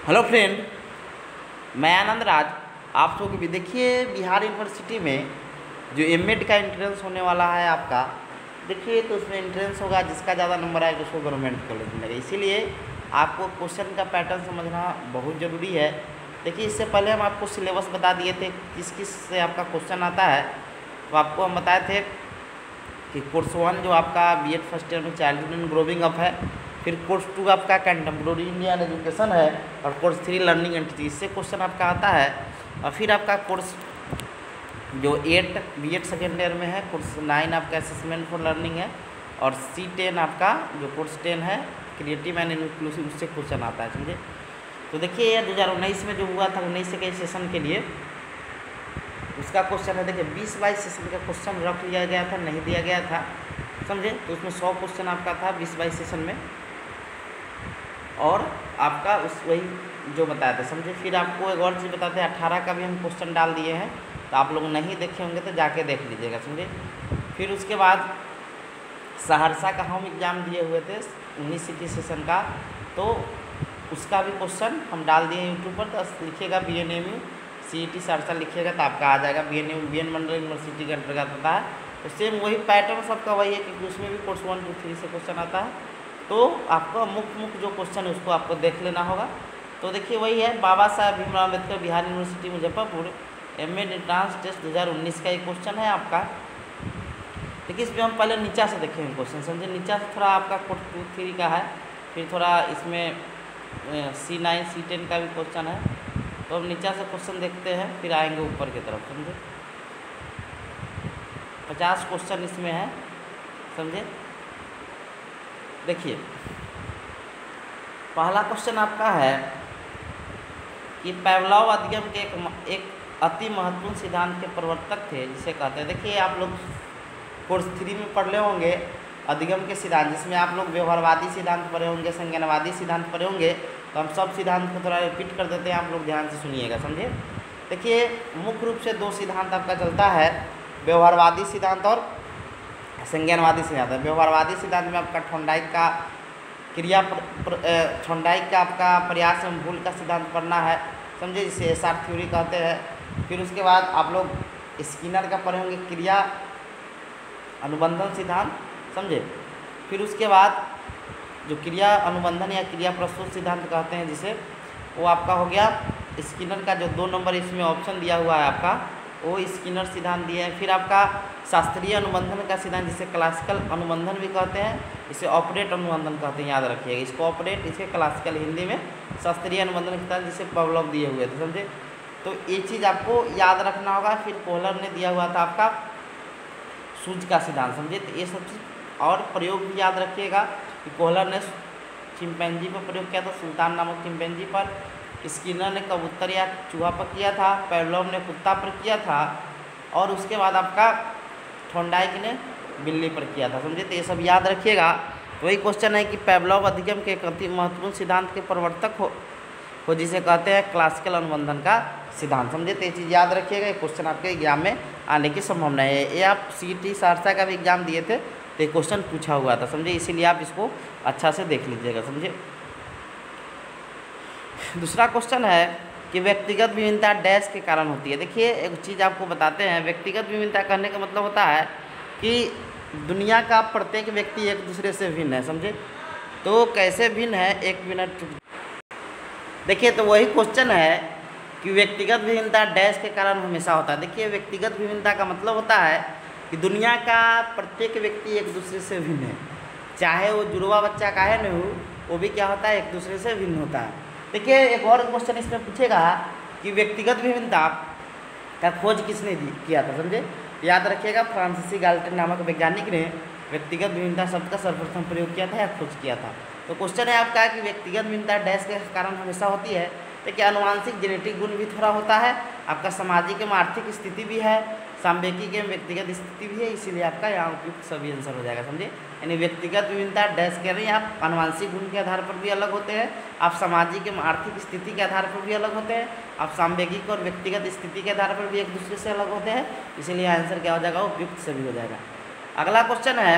Hello friend, मैं आनंद राज। आप लोग भी देखिए, बिहार यूनिवर्सिटी में जो एमएड का एंट्रेंस होने वाला है आपका, देखिए तो उसमें एंट्रेंस होगा, जिसका ज़्यादा नंबर आएगा उसको गवर्नमेंट कॉलेज मिलेगा। इसीलिए आपको क्वेश्चन का पैटर्न समझना बहुत ज़रूरी है। देखिए, इससे पहले हम आपको सिलेबस बता दिए थे किस किस से आपका क्वेश्चन आता है। तो आपको हम बताए थे कि कोर्स 1 जो आपका बीएड फर्स्ट ईयर में चाइल्डहुड एंड ग्रोविंग अप है, फिर कोर्स 2 आपका कंटेम्प्रेरी इंडियन एजुकेशन है, और कोर्स 3 लर्निंग एंटिटी, इससे क्वेश्चन आपका आता है। और फिर आपका कोर्स जो 8 बीएड सेकेंड ईयर में है, कोर्स 9 आपका असेसमेंट फॉर लर्निंग है, और C10 आपका जो कोर्स 10 है क्रिएटिव एंड इंक्लूसिव, उससे क्वेश्चन आता है, समझे। तो देखिए ये 2019 में जो हुआ था 19 के सेशन के लिए उसका क्वेश्चन है। देखिए 20-22 सेशन का क्वेश्चन रख लिया गया था, नहीं दिया गया था, समझे। तो उसमें 100 क्वेश्चन आपका था 20-22 सेशन में, और आपका उस वही जो बताया था, समझे। फिर आपको एक और चीज़ बताते हैं, 18 का भी हम क्वेश्चन डाल दिए हैं, तो आप लोग नहीं देखे होंगे तो जाके देख लीजिएगा, समझे। फिर उसके बाद सहरसा का हम एग्ज़ाम दिए हुए थे 19 सिटी सेशन का, तो उसका भी क्वेश्चन हम डाल दिए यूट्यूब पर। तो लिखिएगा BNMU CET सहरसा लिखिएगा तो आपका आ जाएगा। BN मंडल यूनिवर्सिटी के अंतर्गत आता है। तो सेम वही पैटर्न सबका वही है, क्योंकि उसमें भी कोर्स 1, 2, 3 से क्वेश्चन आता है। तो आपको मुख्य जो क्वेश्चन है उसको आपको देख लेना होगा। तो देखिए वही है, Baba Saheb Bhimrao Ambedkar Bihar university Muzaffarpur MEd entrance test 2019 का एक क्वेश्चन है आपका। देखिए इसमें हम पहले नीचा से देखेंगे क्वेश्चन, समझे। नीचा से थोड़ा आपका कोर्स 2, 3 का है, फिर थोड़ा इसमें C9 C10 का भी क्वेश्चन है। तो अब नीचा से क्वेश्चन देखते हैं, फिर आएंगे ऊपर की तरफ, समझे। 50 क्वेश्चन इसमें है, समझे। देखिए पहला क्वेश्चन आपका है कि पावलोव अधिगम के एक अति महत्वपूर्ण सिद्धांत के प्रवर्तक थे, जिसे कहते हैं। देखिए आप लोग कोर्स 3 में पढ़ ले होंगे अधिगम के सिद्धांत, जिसमें आप लोग व्यवहारवादी सिद्धांत पढ़े होंगे, संज्ञानवादी सिद्धांत पढ़े होंगे। तो हम सब सिद्धांत को थोड़ा रिपीट कर देते हैं, आप लोग ध्यान से सुनिएगा, समझे। देखिए मुख्य रूप से 2 सिद्धांत आपका चलता है, व्यवहारवादी सिद्धांत और संज्ञानवादी सिद्धांत है। व्यवहारवादी सिद्धांत में आपका थॉर्नडाइक का थॉर्नडाइक का आपका प्रयास एवं भूल का सिद्धांत पढ़ना है, समझे, जिसे SR थ्योरी कहते हैं। फिर उसके बाद आप लोग स्किनर का पढ़े होंगे क्रिया अनुबंधन सिद्धांत, समझे। फिर उसके बाद जो क्रिया अनुबंधन या क्रिया प्रस्तुत सिद्धांत कहते हैं, जिसे वो आपका हो गया स्किनर का जो 2 नंबर इसमें ऑप्शन दिया हुआ है आपका, वो स्किनर सिद्धांत दिए हैं। फिर आपका शास्त्रीय अनुबंधन का सिद्धांत, जिसे क्लासिकल अनुबंधन भी कहते हैं, इसे ऑपरेट अनुबंधन कहते हैं, याद रखिएगा इसको। ऑपरेट, इसे क्लासिकल, हिंदी में शास्त्रीय अनुबंधन सिद्धांत, जिसे पावलोव दिए हुए थे, समझे। तो ये चीज़ आपको याद रखना होगा। फिर कोहलर ने दिया हुआ था आपका सूज का सिद्धांत, समझे। तो ये सब चीज़ और प्रयोग भी याद रखिएगा कि कोहलर ने चिंपैंजी पर प्रयोग किया था, सुल्तान नामक चिंपैंजी पर। स्किनर ने कबूतर या चूहा पर किया था, पावलोव ने कुत्ता पर किया था, और उसके बाद आपका थॉर्नडाइक ने बिल्ली पर किया था, समझे। तो ये सब याद रखिएगा। वही क्वेश्चन है कि पावलोव अधिगम के एक अति महत्वपूर्ण सिद्धांत के प्रवर्तक हो जिसे कहते हैं क्लासिकल अनुबंधन का सिद्धांत, समझे। तो ये चीज़ याद रखिएगा। ये क्वेश्चन आपके एग्जाम में आने की संभावना है। ये आप CET सहरसा का भी एग्जाम दिए थे तो ये क्वेश्चन पूछा हुआ था, समझे। इसीलिए आप इसको अच्छा से देख लीजिएगा, समझे। दूसरा क्वेश्चन है कि व्यक्तिगत विभिन्नता डैश के कारण होती है। देखिए एक चीज़ आपको बताते हैं, व्यक्तिगत विभिन्नता कहने का मतलब होता है कि दुनिया का प्रत्येक व्यक्ति एक दूसरे से भिन्न है, समझे। तो कैसे भिन्न है, 1 मिनट। देखिए तो वही क्वेश्चन है कि व्यक्तिगत विभिन्नता डैश के कारण हमेशा होता है। देखिए व्यक्तिगत विभिन्नता का मतलब होता है कि दुनिया का प्रत्येक व्यक्ति एक दूसरे से भिन्न है, चाहे वो जुड़वा बच्चा का है न हो, वो भी क्या होता है, एक दूसरे से भिन्न होता है। देखिए एक और क्वेश्चन इसमें पूछेगा कि व्यक्तिगत विभिन्नता का खोज किसने किया था, समझे। याद रखिएगा फ्रांसीसी गाल्टन नामक वैज्ञानिक ने व्यक्तिगत विभिन्नता शब्द का सर्वप्रथम प्रयोग किया था या खोज किया था। तो क्वेश्चन है आपका कि व्यक्तिगत विभिन्नता डैश के कारण हमेशा होती है। देखिए अनुवांशिक जेनेटिक गुण भी थोड़ा होता है, आपका सामाजिक एवं आर्थिक स्थिति भी है, सांवेगिक एवं व्यक्तिगत स्थिति भी है, इसीलिए आपका यहाँ उपयुक्त सभी आंसर हो जाएगा, समझे। यानी व्यक्तिगत विभिन्नता डैश कह रहे हैं आप, अनुवांशिक गुण के आधार पर भी अलग होते हैं, आप सामाजिक एवं आर्थिक स्थिति के आधार पर भी अलग होते हैं, आप सांवेगिक और व्यक्तिगत स्थिति के आधार पर भी एक दूसरे से अलग होते हैं, इसीलिए आंसर क्या हो जाएगा, उपयुक्त सभी हो जाएगा। अगला क्वेश्चन है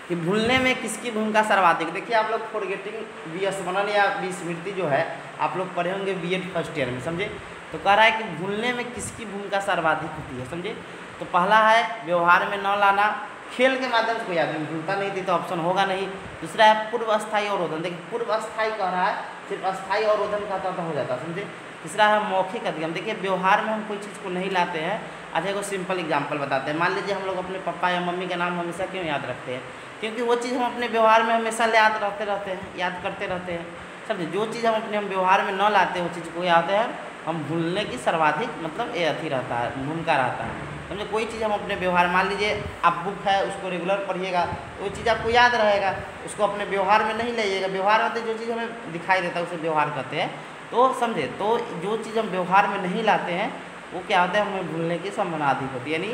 कि भूलने में किसकी भूमिका सर्वाधिक। देखिए आप लोग फॉरगेटिंग विस्मरण या विस्मृति जो है आप लोग पढ़े होंगे बीएड फर्स्ट ईयर में, समझे। तो कह रहा है कि भूलने में किसकी भूमिका सर्वाधिक होती है, समझे। तो पहला है व्यवहार में न लाना, खेल के माध्यम से कोई आदमी भूलता नहीं थी तो ऑप्शन होगा नहीं। दूसरा है पूर्व अस्थायी अवरोधन, देखिए पूर्व अस्थायी कह रहा है, सिर्फ अस्थायी अवरोधन कहता तो हो जाता, समझे। तीसरा है मौखिक अधिगम, देखिए व्यवहार में हम कोई चीज़ को नहीं लाते हैं। अच्छा को सिंपल एग्जांपल बताते हैं, मान लीजिए हम लोग अपने पापा या मम्मी का नाम हमेशा क्यों याद रखते हैं, क्योंकि वो चीज़ हम अपने व्यवहार में हमेशा याद रहते हैं, याद करते रहते हैं, समझे। जो चीज़ हम अपने व्यवहार में न लाते हैं वो चीज़ को याद है हम भूलने की सर्वाधिक मतलब ये अथी रहता है, भूमिका रहता है, समझे। कोई चीज़ हम अपने व्यवहार, मान लीजिए आप बुक है उसको रेगुलर पढ़िएगा तो वो चीज़ आपको याद रहेगा, उसको अपने व्यवहार में नहीं लाइएगा। व्यवहार में जो चीज़ हमें दिखाई देता है उसे व्यवहार कहते हैं, तो समझे। तो जो चीज़ हम व्यवहार में नहीं लाते हैं वो क्या होता है, हमें भूलने की संभावना अधिक होती है। यानी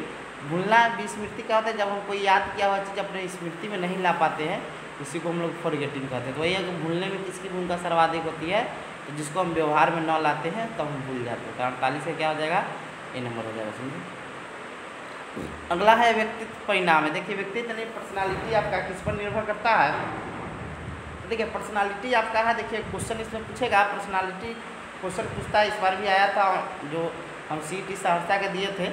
भूलना विस्मृति क्या होता है, जब हम कोई याद किया हुआ चीज़ अपने स्मृति में नहीं ला पाते हैं, इसी को हम लोग फॉरगेटिंग कहते हैं। तो वही है कि भूलने में किसकी भूमिका सर्वाधिक होती है, तो जिसको हम व्यवहार में न लाते हैं तो हम भूल जाते हैं। तो 48 से क्या हो जाएगा, ए नंबर हो जाएगा, समझे। अगला है व्यक्तित्व परिणाम है। देखिए व्यक्तित्व यानी पर्सनालिटी आपका किस पर निर्भर करता है। देखिए पर्सनालिटी आपका है, देखिए क्वेश्चन इसमें पूछेगा, पर्सनालिटी क्वेश्चन पूछता है, इस बार भी आया था जो हम CET सहरसा के दिए थे।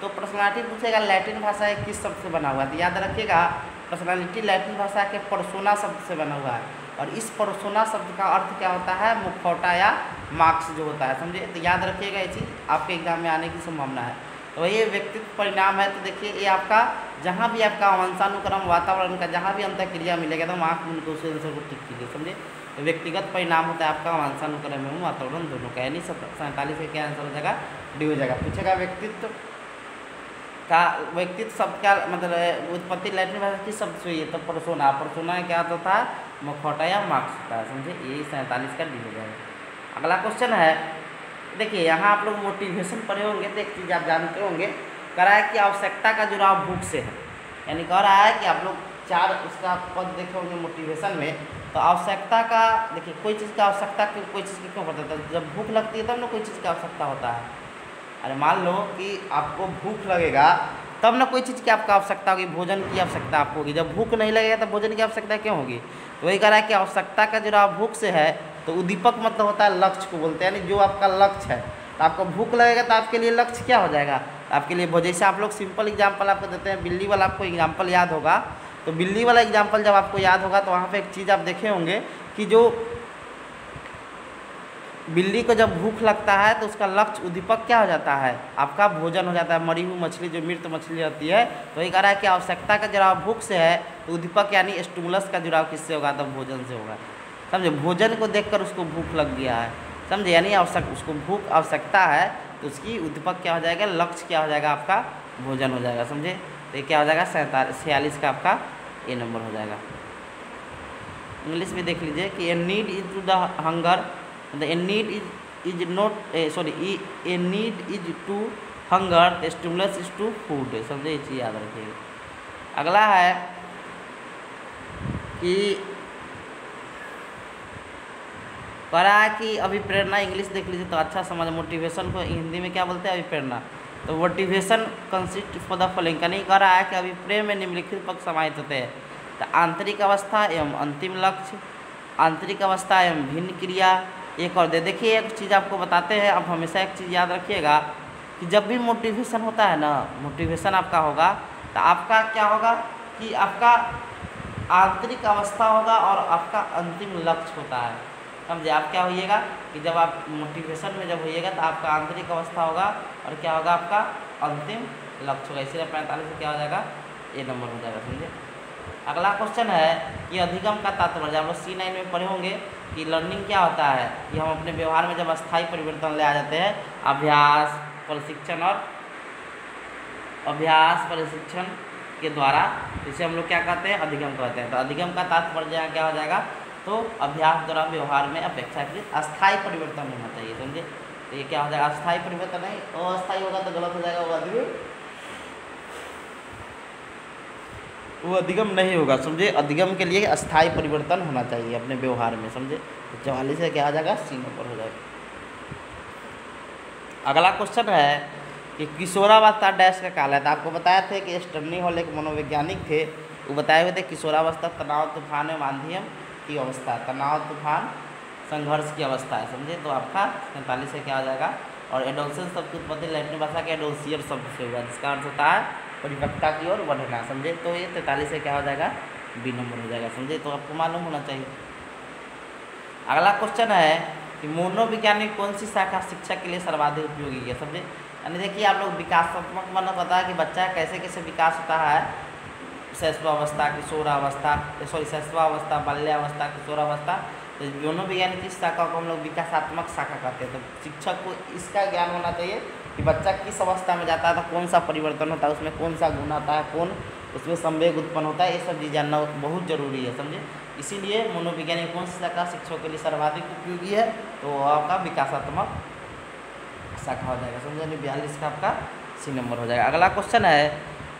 तो पर्सनालिटी पूछेगा लैटिन भाषा के किस शब्द से बना हुआ है, तो याद रखिएगा पर्सनालिटी लैटिन भाषा के पर्सोना शब्द से बना हुआ है, और इस पर्सोना शब्द का अर्थ क्या होता है, मुखौटा या मार्क्स जो होता है, समझे। तो याद रखिएगा ये चीज़, आपके एग्जाम में आने की संभावना है। तो ये व्यक्तित्व परिणाम है। तो देखिए ये आपका जहाँ भी आपका वंशानुक्रम वातावरण का जहाँ भी अंतःक्रिया मिलेगा तो वहाँ उनको उस आंसर को टिक कीजिए, समझे। तो व्यक्तिगत परिणाम होता है आपका वंशानुक्रम एवं वातावरण दोनों का, यानी 47 का क्या आंसर हो जाएगा, डी हो जाएगा। पूछेगा व्यक्तित्व शब्द का मतलब उत्पत्ति लैटिन भाषा किस शब्द से हुई है, तो पर्सोना, पर्सोना क्या होता है, मुखौटा या मार्क्स होता है, समझे। ये 47 का डी हो जाएगा। अगला क्वेश्चन है, देखिए यहाँ आप लोग मोटिवेशन पढ़े होंगे तो एक चीज़ आप जानते होंगे, कह रहा है कि आवश्यकता का जुड़ाव भूख से है, यानी कह रहा है कि आप लोग 4 उसका पद देखे होंगे मोटिवेशन में। तो आवश्यकता का, देखिए कोई चीज़ का आवश्यकता कोई चीज़ की क्यों पड़ता है, जब भूख लगती है तब ना कोई चीज़ की आवश्यकता होता है। अरे मान लो कि आपको भूख लगेगा तब ना कोई चीज़ की आपका आवश्यकता होगी, भोजन की आवश्यकता आपको होगी। जब भूख नहीं लगेगा तब भोजन की आवश्यकता क्यों होगी। तो वही कह रहा है कि आवश्यकता का जुड़ाव भूख से है। तो उद्दीपक मतलब होता है लक्ष्य को बोलते हैं, यानी जो आपका लक्ष्य है। तो आपको भूख लगेगा तो आपके लिए लक्ष्य क्या हो जाएगा, आपके लिए जैसे आप लोग सिंपल एग्जाम्पल आपको देते हैं, बिल्ली वाला आपको एग्जाम्पल याद होगा। तो बिल्ली वाला एग्जाम्पल जब आपको याद होगा तो वहाँ पे एक चीज़ आप देखे होंगे कि जो बिल्ली को जब भूख लगता है तो उसका लक्ष्य उद्दीपक क्या हो जाता है, आपका भोजन हो जाता है, मरी हुई मछली जो मृत मछली रहती है। तो वही कह रहा है कि आवश्यकता का जुड़ाव भूख से है, तो उद्दीपक यानी स्टिमुलस का जुड़ाव किससे होगा, तब भोजन से होगा, समझे। भोजन को देखकर उसको भूख लग गया है, समझे, यानी उसको भूख आवश्यकता है तो उसकी उद्दीपक क्या हो जाएगा, लक्ष्य क्या हो जाएगा, आपका भोजन हो जाएगा, समझे। तो ये क्या हो जाएगा, 46 का आपका ए नंबर हो जाएगा। इंग्लिश में देख लीजिए कि a need is to the hunger, a need is not sorry a need is to hunger, stimulus is to food, समझे, ये चीज़ याद रखिएगा। अगला है कि कह रहा है कि अभिप्रेरणा, इंग्लिश देख लीजिए तो अच्छा समझ, मोटिवेशन को हिंदी में क्या बोलते हैं, अभिप्रेरणा। तो motivation consist for the following, का नहीं कह रहा है कि अभिप्रेम में निम्नलिखित पक्ष समाहित होते हैं। तो आंतरिक अवस्था एवं अंतिम लक्ष्य, आंतरिक अवस्था एवं भिन्न क्रिया। एक और देखिए एक चीज़ आपको बताते हैं, आप हमेशा एक चीज़ याद रखिएगा कि जब भी मोटिवेशन होता है ना, मोटिवेशन आपका होगा तो आपका क्या होगा कि आपका आंतरिक अवस्था होगा और आपका अंतिम लक्ष्य होता है, समझे। आप क्या होइएगा कि जब आप मोटिवेशन में जब होइएगा तो आपका आंतरिक अवस्था होगा और क्या होगा, आपका अंतिम लक्ष्य होगा। इसलिए 45 से क्या हो जाएगा, ए नंबर हो जाएगा, समझे। अगला क्वेश्चन है कि अधिगम का तात्पर्य, आप लोग C9 में पढ़े होंगे कि लर्निंग क्या होता है, कि हम अपने व्यवहार में जब अस्थायी परिवर्तन ले आ जाते हैं, अभ्यास प्रशिक्षण के द्वारा, इसे हम लोग क्या कहते हैं, अधिगम कहते हैं। तो अधिगम का तात्पर्य यहाँ क्या हो जाएगा, तो अभ्यास द्वारा व्यवहार में अपेक्षाकृत अस्थायी परिवर्तन होना चाहिए, समझे। तो ये क्या हो जाएगा, अस्थायी परिवर्तन नहीं, अस्थायी होगा तो गलत हो जाएगा, वो अधिगम नहीं होगा, समझे। अधिगम के लिए अस्थायी परिवर्तन होना चाहिए अपने व्यवहार में, समझे। तो 44 से क्या आ जाएगा, C नंबर हो जाएगा। अगला क्वेश्चन है कि किशोरावस्था डैश का काल है। तो आपको बताया थे कि स्टर्नी हॉल एक मनोवैज्ञानिक थे, वो बताए हुए थे किशोरावस्था तनाव तूफान एवं आंधियम की अवस्था, तनाव तूफान संघर्ष की अवस्था है, समझे। तो आपका 43 से क्या हो जाएगा। और एडोलसेंस शब्द की उत्पत्ति लैटिन भाषा के एडोसियर शब्द से हुआ, जिसका अर्थ होता है परिपक्वता की ओर बढ़ना, समझे। तो ये 43 से क्या हो जाएगा, बी नंबर हो जाएगा, समझे। तो आपको मालूम होना चाहिए। अगला क्वेश्चन है कि मनोवैज्ञानिक कौन सी शाखा शिक्षा के लिए सर्वाधिक उपयोगी है, समझे। यानी देखिए आप लोग विकासात्मक मन पता है कि बच्चा कैसे कैसे विकास होता है, शैशवावस्था, किशोरावस्था, शैशवावस्था, बाल्यावस्था, किशोरावस्था। तो मनोवैज्ञानिक इस शाखा को हम लोग विकासात्मक शाखा कहते हैं। तो शिक्षक को इसका ज्ञान होना चाहिए कि बच्चा किस अवस्था में जाता है तो कौन सा परिवर्तन होता है, उसमें कौन सा गुण आता है, कौन उसमें संवेग उत्पन्न होता है, ये सब चीज़ जानना बहुत जरूरी है, समझे। इसीलिए मनोवैज्ञानिक कौन सी शाखा शिक्षकों के लिए सर्वाधिक उपयोगी है, तो आपका विकासात्मक शाखा हो जाएगा, समझे। 42 का आपका सी नंबर हो जाएगा। अगला क्वेश्चन है,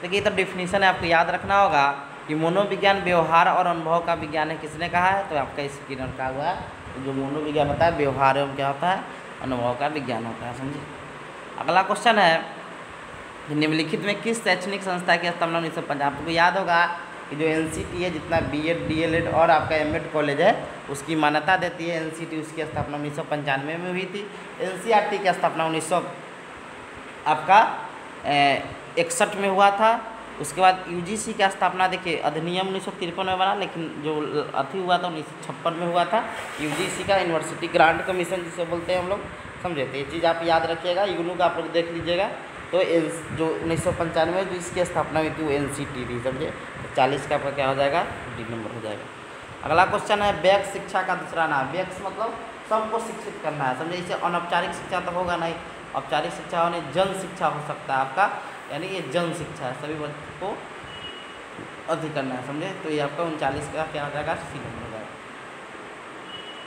देखिए तो डेफिनेशन है, आपको याद रखना होगा कि मनोविज्ञान व्यवहार और अनुभव का विज्ञान है, किसने कहा है, तो आपका स्किनर का हुआ है। तो जो मनोविज्ञान होता है व्यवहार एवं क्या होता है, अनुभव का विज्ञान होता है, समझे। अगला क्वेश्चन है कि निम्नलिखित में किस शैक्षणिक संस्था की स्थापना 1950, आपको याद होगा कि जो NCT है, जितना BEd DLEd और आपका MEd कॉलेज है उसकी मान्यता देती है NCT, उसकी स्थापना 1995 में हुई थी। NCERT की स्थापना 1961 में हुआ था। उसके बाद UGC की स्थापना देखिए अधिनियम 1953 में बना, लेकिन जो अथी हुआ था 1956 में हुआ था। UGC का यूनिवर्सिटी ग्रांट कमीशन जिसे बोलते हैं हम लोग, समझे। तो ये चीज़ आप याद रखिएगा, यूनू का आप लोग देख लीजिएगा। तो जो 1995 जो इसकी स्थापना हुई थी वो NCT थी, समझे। तो 40 का आपका क्या हो जाएगा, डी नंबर हो जाएगा। अगला क्वेश्चन है व्यक्ति शिक्षा का दूसरा नाम। व्यक्ति मतलब सबको शिक्षित करना है, समझे। इसे अनौपचारिक शिक्षा तो होगा नहीं, औपचारिक शिक्षा होने जन शिक्षा हो सकता है आपका, यानी ये जन शिक्षा है, सभी बच्चों को अधिक करना है, समझे। तो ये आपका 39 का क्या हो जाएगा, सी नंबर हो जाएगा।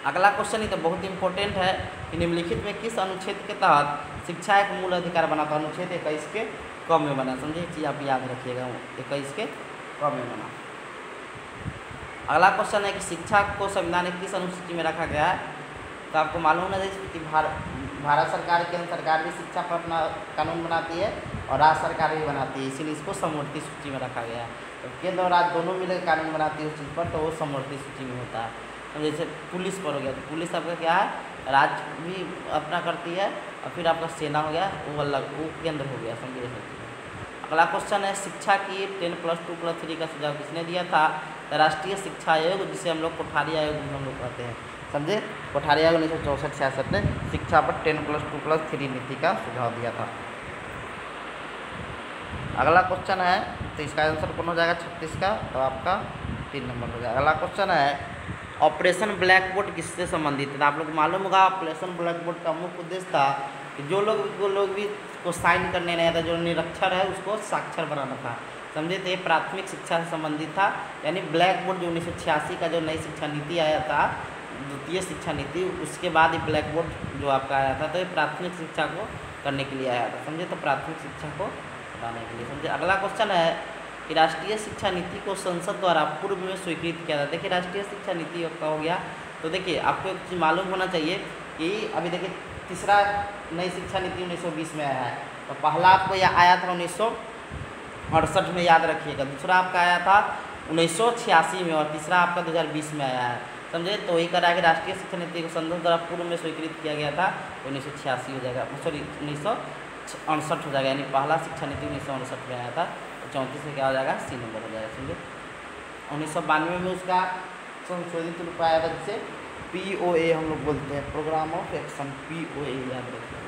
अगला क्वेश्चन ही तो बहुत इंपॉर्टेंट है कि निम्नलिखित में किस अनुच्छेद के तहत शिक्षा एक मूल अधिकार बना, तो अनुच्छेद 21 के क में बना, समझे। चीज़ आप याद रखिएगा, 21 के क में बना। अगला क्वेश्चन है कि शिक्षा को संविधान की किस अनुसूची में रखा गया है, तो आपको मालूम है कि भारत सरकार, केंद्र सरकार भी शिक्षा पर अपना कानून बनाती है और राज्य सरकार भी बनाती है, इसीलिए इसको समवर्ती सूची में रखा गया है। तो केंद्र और राज्य दोनों मिलकर कानून बनाती है उस चीज़ पर, तो वो समवर्ती सूची में होता है। तो जैसे पुलिस पर हो गया, तो पुलिस आपका क्या है, राज्य भी अपना करती है, और फिर आपका सेना हो गया वो अलग, वो केंद्र हो गया, समझिए। अगला क्वेश्चन है शिक्षा की 10+2+3 का सुझाव किसने दिया था, तो राष्ट्रीय शिक्षा आयोग, जिसे हम लोग कोठारी आयोग हम लोग कहते हैं, समझे। कोठारी आयोग 1964-66 ने शिक्षा पर 10+2+3 नीति का सुझाव दिया था। अगला क्वेश्चन है, तो इसका आंसर कौन हो जाएगा 36 का, तो आपका 3 नंबर हो जाएगा। अगला क्वेश्चन है ऑपरेशन ब्लैक बोर्ड किससे संबंधित है, तो आप लोग मालूम होगा ऑपरेशन ब्लैक बोर्ड का मुख्य उद्देश्य था कि जो लोग भी को साइन करने नहीं आता, जो निरक्षर है उसको साक्षर बनाना था, समझे। तो ये प्राथमिक शिक्षा से संबंधित था, यानी ब्लैक बोर्ड जो 1986 का जो नई शिक्षा नीति आया था, द्वितीय शिक्षा नीति, उसके बाद ये ब्लैक बोर्ड जो आपका आया था, तो ये प्राथमिक शिक्षा को करने के लिए आया था, समझे। तो प्राथमिक शिक्षा को बढ़ाने के लिए, समझे। अगला क्वेश्चन है कि राष्ट्रीय शिक्षा नीति को संसद द्वारा पूर्व में स्वीकृत किया था। देखिए राष्ट्रीय शिक्षा नीति का हो गया, तो देखिए आपको एक चीज़ मालूम होना चाहिए कि अभी देखिए तीसरा नई शिक्षा नीति 1920 में आया है, तो पहला आपको यह आया था 1968 में, याद रखिएगा। दूसरा आपका आया था 1986 में, और तीसरा आपका 2020 में आया है, समझे। तो वही करा कि राष्ट्रीय शिक्षा नीति को संसद द्वारा पूर्व में स्वीकृत किया गया था, 1986 हो जाएगा, सॉरी 1968 हो जाएगा, यानी पहला शिक्षा नीति 1968 में आया था। 34 से क्या हो जाएगा, सी नंबर हो जाएगा, समझे। 1992 में उसका संशोधित रूप आया था, जिसे POA हम लोग बोलते हैं, प्रोग्राम ऑफ एक्शन, POA याद रखिए।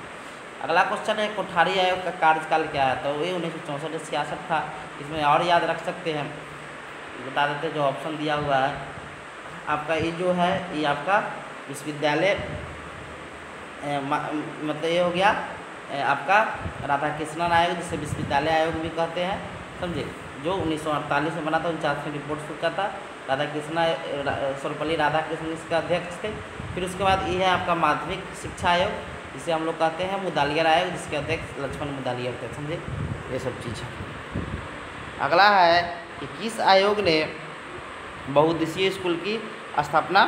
अगला क्वेश्चन है कोठारी आयोग का कार्यकाल क्या है, तो ये 1964 से 66 था। इसमें और याद रख सकते हैं, बता देते हैं, जो ऑप्शन दिया हुआ है आपका, ये जो है ये आपका विश्वविद्यालय मतलब ये हो गया आपका राधा कृष्णन आयोग, जिसे विश्वविद्यालय आयोग भी कहते हैं, समझे। जो 1948 में बना था, 49 में रिपोर्ट सूचा था। राधा कृष्ण सर्वपल्ली राधाकृष्ण इसके अध्यक्ष थे। फिर उसके बाद ये है आपका माध्यमिक शिक्षा आयोग, जिसे हम लोग कहते हैं मुदालियर आयोग, जिसके अध्यक्ष लक्ष्मण मुदालियर थे, समझे। ये सब चीज़ है। अगला है कि किस आयोग ने बहुउद्देशीय स्कूल की स्थापना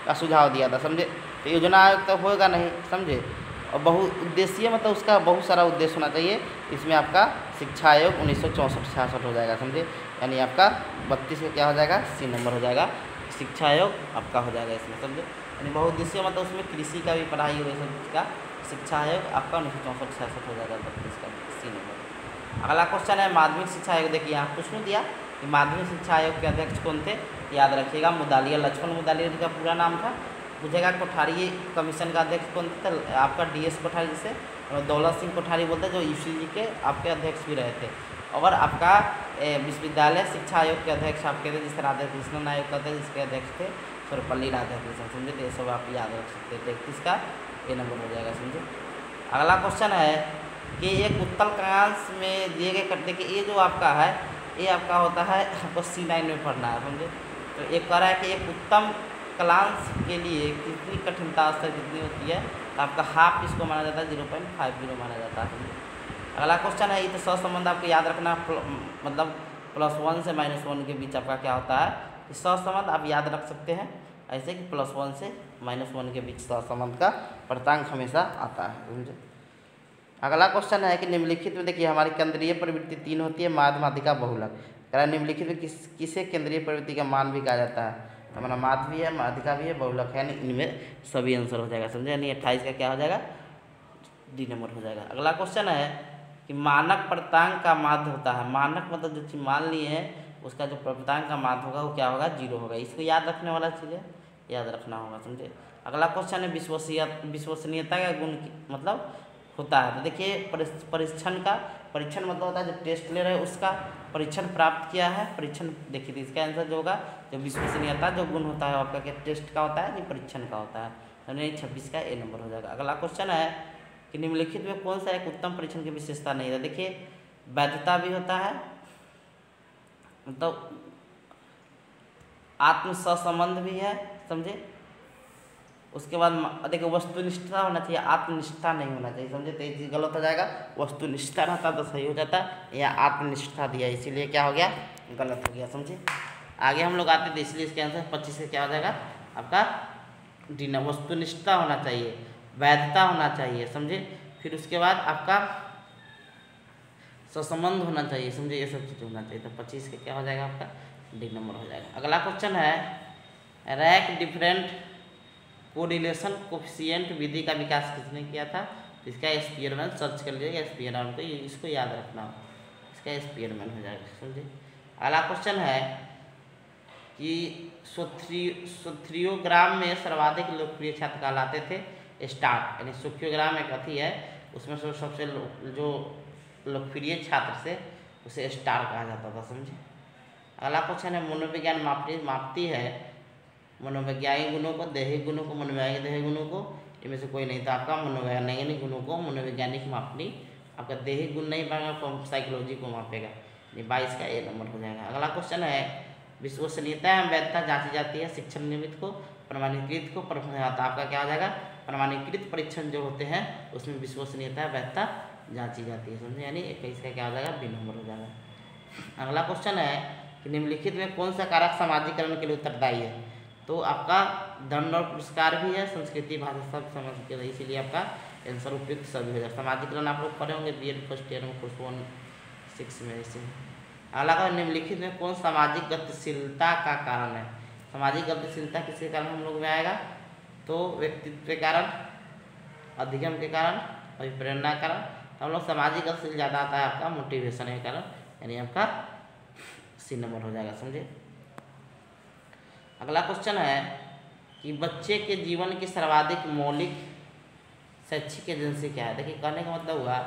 का सुझाव दिया था, समझे। तो योजना आयोग तो होगा नहीं, समझे। और बहुउद्देशीय मतलब उसका बहुत सारा उद्देश्य होना चाहिए। इसमें आपका शिक्षा आयोग 1964-66 हो जाएगा, समझे। यानी आपका 32 का क्या हो जाएगा, सी नंबर हो जाएगा। शिक्षा आयोग आपका हो जाएगा इसमें, समझे। यानी बहुउद्देशीय मतलब उसमें कृषि का भी पढ़ाई हो सब का। शिक्षा आयोग आपका 1964-66 हो जाएगा, 32 का सी नंबर। अगला क्वेश्चन है माध्यमिक शिक्षा आयोग। देखिए यहाँ कुछ नहीं दिया कि माध्यमिक शिक्षा आयोग के अध्यक्ष कौन थे, याद रखिएगा मुदालिया, लक्ष्मण मुदालिया जी का पूरा नाम था। पूछेगा कोठारी कमीशन का अध्यक्ष कौन थे, आपका DS कोठारी, जिसे दौलत सिंह कोठारी बोलते हैं, जो UCG के आपके अध्यक्ष भी रहे थे। और आपका विश्वविद्यालय शिक्षा आयोग के अध्यक्ष आपके थे जिसे राधा कृष्णन आयोग का थे, जिसके अध्यक्ष थे सर्वपल्ली राधाकृष्णन, समझे। तो ये सब आप याद रख सकते हैं। 33 का ए नंबर हो जाएगा, समझे। अगला क्वेश्चन है कि एक उत्तल कांश में दिए गए करने के ये जो आपका है, ये आपका होता है आपको C9 में पढ़ना है, समझे। तो एक कह रहा है कि एक उत्तम कलांश के लिए कितनी कठिनता स्तर कितनी होती है, तो आपका हाफ इसको माना जाता है, 0.50 माना जाता है। अगला क्वेश्चन है, ये तो सहसंबंध आपको याद रखना, मतलब +1 से -1 के बीच आपका क्या होता है, इस सहसंबंध आप याद रख सकते हैं ऐसे कि +1 से -1 के बीच सहसंबंध का वर्तांक हमेशा आता है, समझे। अगला क्वेश्चन है कि निम्नलिखित में देखिए हमारी केंद्रीय प्रवृत्ति 3 होती है, माध्य, माध्यिका, बहुलक। निम्नलिखित में किसे केंद्रीय प्रवृत्ति का मान भी कहा जाता है, तो हमारा माध्य भी है, माध्यिका भी है, बहुलक है, इनमें सभी आंसर हो जाएगा, समझे। यानी 28 का क्या हो जाएगा, D नंबर हो जाएगा। अगला क्वेश्चन है कि मानक प्रवर्तांक का माध्य होता है। मानक मतलब जो चीज मान लिए हैं उसका जो प्रवर्तांक का माध्य होगा वो क्या होगा, 0 होगा। इसको याद रखने वाला चीज़ है, याद रखना होगा, समझे। अगला क्वेश्चन है विश्वसनीयता का गुण मतलब होता है। तो देखिए परीक्षण मतलब होता है जो टेस्ट ले रहे हैं उसका परीक्षण प्राप्त किया है, परीक्षण। देखिए तो इसका आंसर जो होगा, जो विश्वसनीयता जो गुण होता है आपका क्या टेस्ट का होता है, जो परीक्षण का होता है। यानी 26 का ए नंबर हो जाएगा। अगला क्वेश्चन है कि निम्नलिखित में कौन सा एक उत्तम परीक्षण की विशेषता नहीं है। देखिए वैधता भी होता है, मतलब आत्म सहसंबंध भी है, समझे। उसके बाद देखिए वस्तुनिष्ठता होना चाहिए, आत्मनिष्ठता नहीं होना चाहिए, समझे। तो ये चीज़ गलत हो जाएगा, वस्तुनिष्ठता रहता तो सही हो जाता, या आत्मनिष्ठता दिया इसीलिए क्या हो गया, गलत हो गया, समझे। आगे हम लोग आते थे इसलिए इसके आंसर 25 से क्या हो जाएगा आपका डी नंबर। वस्तुनिष्ठता होना चाहिए, वैधता होना चाहिए, समझे। फिर उसके बाद आपका सहसंबंध होना चाहिए, समझे। ये सब चीज़ होना चाहिए। तो 25 के क्या हो जाएगा आपका D नंबर हो जाएगा। अगला क्वेश्चन है रैक डिफरेंट कोरिलेशन कोफिशिएंट विधि का विकास किसने किया था। तो इसका स्पीयरमैन, सर्च कर लीजिएगा स्पीयरमैन को, इसको याद रखना हो, इसका स्पीयरमैन हो जाएगा, समझे। अगला क्वेश्चन है कि सोथ्रियोग्राम में सर्वाधिक लोकप्रिय छात्र कहलाते थे स्टार। यानी सोथ्रियोग्राम एक अथी है, उसमें सबसे जो लोकप्रिय छात्र से उसे स्टार कहा जाता था, समझे। अगला क्वेश्चन है मनोविज्ञान मापती है मनोवैज्ञानिक गुणों को, दैहिक गुणों को, मनोवैज्ञानिक दैहिक गुणों को, इनमें से कोई नहीं था आपका मनोवैज्ञानिक गुणों को मनोवैज्ञानिक मापनी। आपका दैहिक गुण नहीं पाएगा तो साइकोलॉजी को मापेगा। 22 का ए नंबर हो जाएगा। अगला क्वेश्चन है विश्वसनीयता एवं वैधता जांची जाती है शिक्षण नियमित को, प्रमाणीकृत को, आपका क्या हो जाएगा प्रमाणीकृत परीक्षण जो होते हैं उसमें विश्वसनीयता वैधता जांची जाती है, समझे। यानी 21 का क्या हो जाएगा बी नंबर हो जाएगा। अगला क्वेश्चन है कि निम्नलिखित में कौन सा कारक सामाजिकरण के लिए उत्तरदायी है। तो आपका दंड और पुरस्कार भी है, संस्कृति भाषा सब समझ के, इसीलिए आपका आंसर उपयुक्त सभी हो जाएगा। सामाजिकरण आप लोग पढ़े होंगे BEd फर्स्ट ईयर में, कोर्स 1-6 में ऐसे। अगला का निम्नलिखित में कौन सामाजिक गतिशीलता का कारण है। सामाजिक गतिशीलता किसके कारण हम लोग में आएगा, तो व्यक्तित्व के कारण, अधिगम के कारण, अभिप्रेरणा के कारण। हम लोग सामाजिक गतिशील ज़्यादा आता है आपका मोटिवेशन के कारण, यानी आपका C नंबर हो जाएगा, समझे। अगला क्वेश्चन है कि बच्चे के जीवन की सर्वाधिक मौलिक शैक्षिक एजेंसी क्या है। देखिए कहने का मतलब हुआ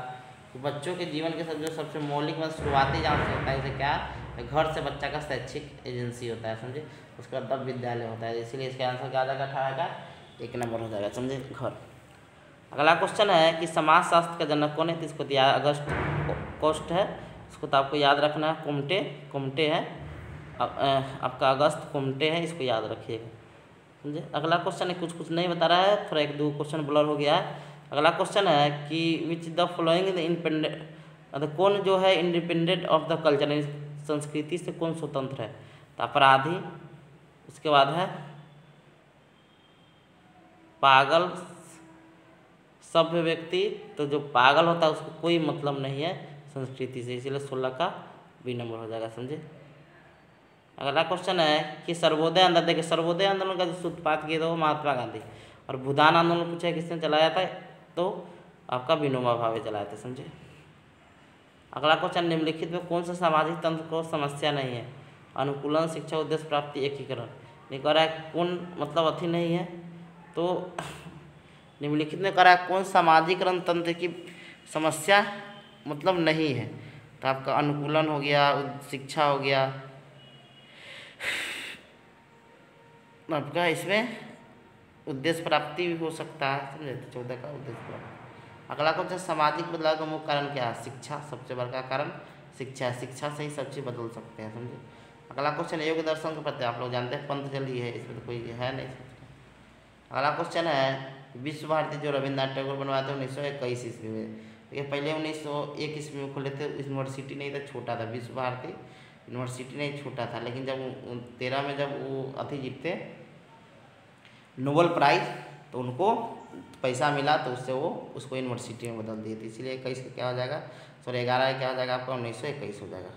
कि बच्चों के जीवन के जो सबसे मौलिक मतलब शुरुआती जहाँ से होता है जैसे क्या है, घर से बच्चा का शैक्षिक एजेंसी होता है, समझे। उसके बाद तब विद्यालय होता है, इसीलिए इसका आंसर क्या आ जाएगा 18 का 1 नंबर हो जाएगा, समझे, घर। अगला क्वेश्चन है कि समाजशास्त्र का जनक कौन है। तो इसको दिया अगस्त कोस्ट है, इसको तो आपको याद रखना है। कुमटे है आपका, अगस्त कुमटे है, इसको याद रखिएगा, समझे। अगला क्वेश्चन है कुछ नहीं बता रहा है, थोड़ा 1-2 क्वेश्चन ब्लर हो गया है। अगला क्वेश्चन है कि which the following the independent, मतलब कौन जो है इंडिपेंडेंट ऑफ द कल्चर, संस्कृति से कौन स्वतंत्र है। तो अपराधी, उसके बाद है पागल, सभ्य व्यक्ति तो जो पागल होता है उसको कोई मतलब नहीं है संस्कृति से, इसीलिए 16 का बी नंबर हो जाएगा, समझे। अगला क्वेश्चन है कि सर्वोदय आंदोलन, देखिए सर्वोदय आंदोलन का जो सूत्रपात किया था वो महात्मा गांधी, और भूदान आंदोलन पूछा है किसने चलाया था, तो आपका विनोबा भावे चलाए थे, समझे। अगला क्वेश्चन, निम्नलिखित में कौन सा सामाजिक तंत्र को समस्या नहीं है, अनुकूलन, शिक्षा, उद्देश्य प्राप्ति, एकीकरण। नहीं कह रहा है कौन मतलब अथी नहीं है, तो निम्नलिखित में कह रहा है कौन सामाजिकरण तंत्र की समस्या मतलब नहीं है, तो आपका अनुकूलन हो गया, शिक्षा हो गया, आपका इसमें उद्देश्य प्राप्ति भी हो सकता है, समझे। तो 14 का उद्देश्य प्राप्ति। अगला क्वेश्चन, सामाजिक बदलाव का मुख्य कारण क्या है, शिक्षा, सबसे बड़ा कारण शिक्षा है, शिक्षा से ही सब चीज़ बदल सकते हैं, समझे। अगला क्वेश्चन, योग दर्शन के प्रति आप लोग जानते हैं पतंजलि है, इसमें तो कोई है नहीं। अगला क्वेश्चन है, विश्व भारती जो रविन्द्रनाथ टैगोर बनवाए थे 1921 ईस्वी में, देखिए पहले 1901 ईस्वी में खोले थे, यूनिवर्सिटी नहीं था, छोटा था, विश्व भारती यूनिवर्सिटी नहीं छोटा था, लेकिन जब 13 में जब वो अथी जीतते नोबेल प्राइज, तो उनको पैसा मिला, तो उससे वो उसको यूनिवर्सिटी में बदल दिए थे, इसीलिए 21 का क्या हो जाएगा, सॉरी 11 क्या हो जाएगा आपका 1921 हो जाएगा।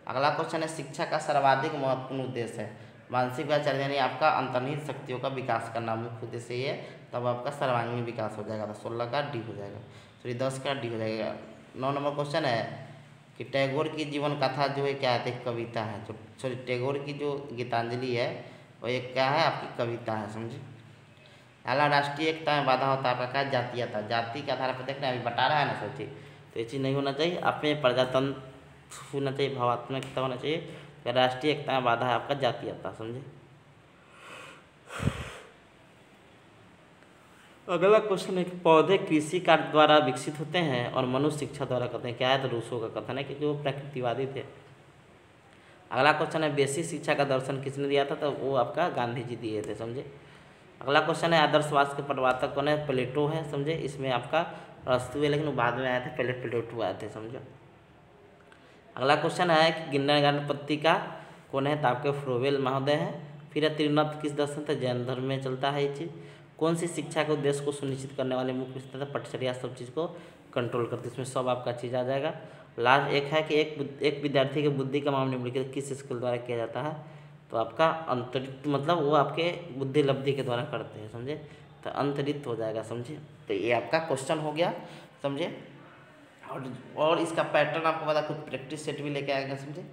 अगला क्वेश्चन है, शिक्षा का सर्वाधिक महत्वपूर्ण उद्देश्य है, मानसिक व्याचार यानी आपका अंतर्निहित शक्तियों का विकास करना मुख्य उद्देश्य ये है, तब आपका सर्वांगीण विकास हो जाएगा, तो 16 का डी हो जाएगा, सॉरी 10 का डी हो जाएगा। 9 नंबर क्वेश्चन है कि टैगोर की जीवन कथा जो है क्या है, कविता है, जो सॉरी टैगोर की जो गीतांजलि है वो एक क्या है आपकी कविता है, समझे। अगला, राष्ट्रीय एकता में बाधा होता है आपका क्या, जातीयता, जाति के आधार पर देखना अभी बता रहा है ना सब चीज़, तो ये चीज़ नहीं होना चाहिए, आप में प्रजातंत्र होना चाहिए, भावात्मकता होना चाहिए, तो राष्ट्रीय एकता में बाधा है आपका जातीयता, समझे। अगला क्वेश्चन है कि पौधे कृषि कार्य द्वारा विकसित होते हैं और मनुष्य शिक्षा द्वारा करते हैं, क्या है, तो रूसो का कथन है, क्योंकि वो प्रकृतिवादी थे। अगला क्वेश्चन है, बेसिक शिक्षा का दर्शन किसने दिया था, तो वो आपका गांधी जी दिए थे, समझे। अगला क्वेश्चन है, आदर्शवाद के प्रवर्तक कौन है, प्लेटो है, समझे। इसमें आपका अरस्तू है, लेकिन वो बाद में आए थे, पहले प्लेटो आए थे, समझो। अगला क्वेश्चन है कि गिरण्य पत्रिका कौन है, तो आपके फ्रोवेल महोदय हैं। फिर है, त्रिनाथ किस दर्शन था, जैन धर्म में चलता है ये चीज़। कौन सी शिक्षा के उद्देश्य को सुनिश्चित करने वाले मुख्य विषय था, पटचर्या सब चीज़ को कंट्रोल करते, इसमें सब आपका चीज़ आ जाएगा। लास्ट एक है कि एक विद्यार्थी के बुद्धि का मामला निम्नलिखित किस स्किल द्वारा किया जाता है, तो आपका अंतरित, मतलब वो आपके बुद्धि लब्धि के द्वारा करते हैं, समझे, तो अंतरित हो जाएगा, समझे। तो ये आपका क्वेश्चन हो गया, समझे। और इसका पैटर्न आपको पता, कुछ प्रैक्टिस सेट भी लेके आएगा, समझे।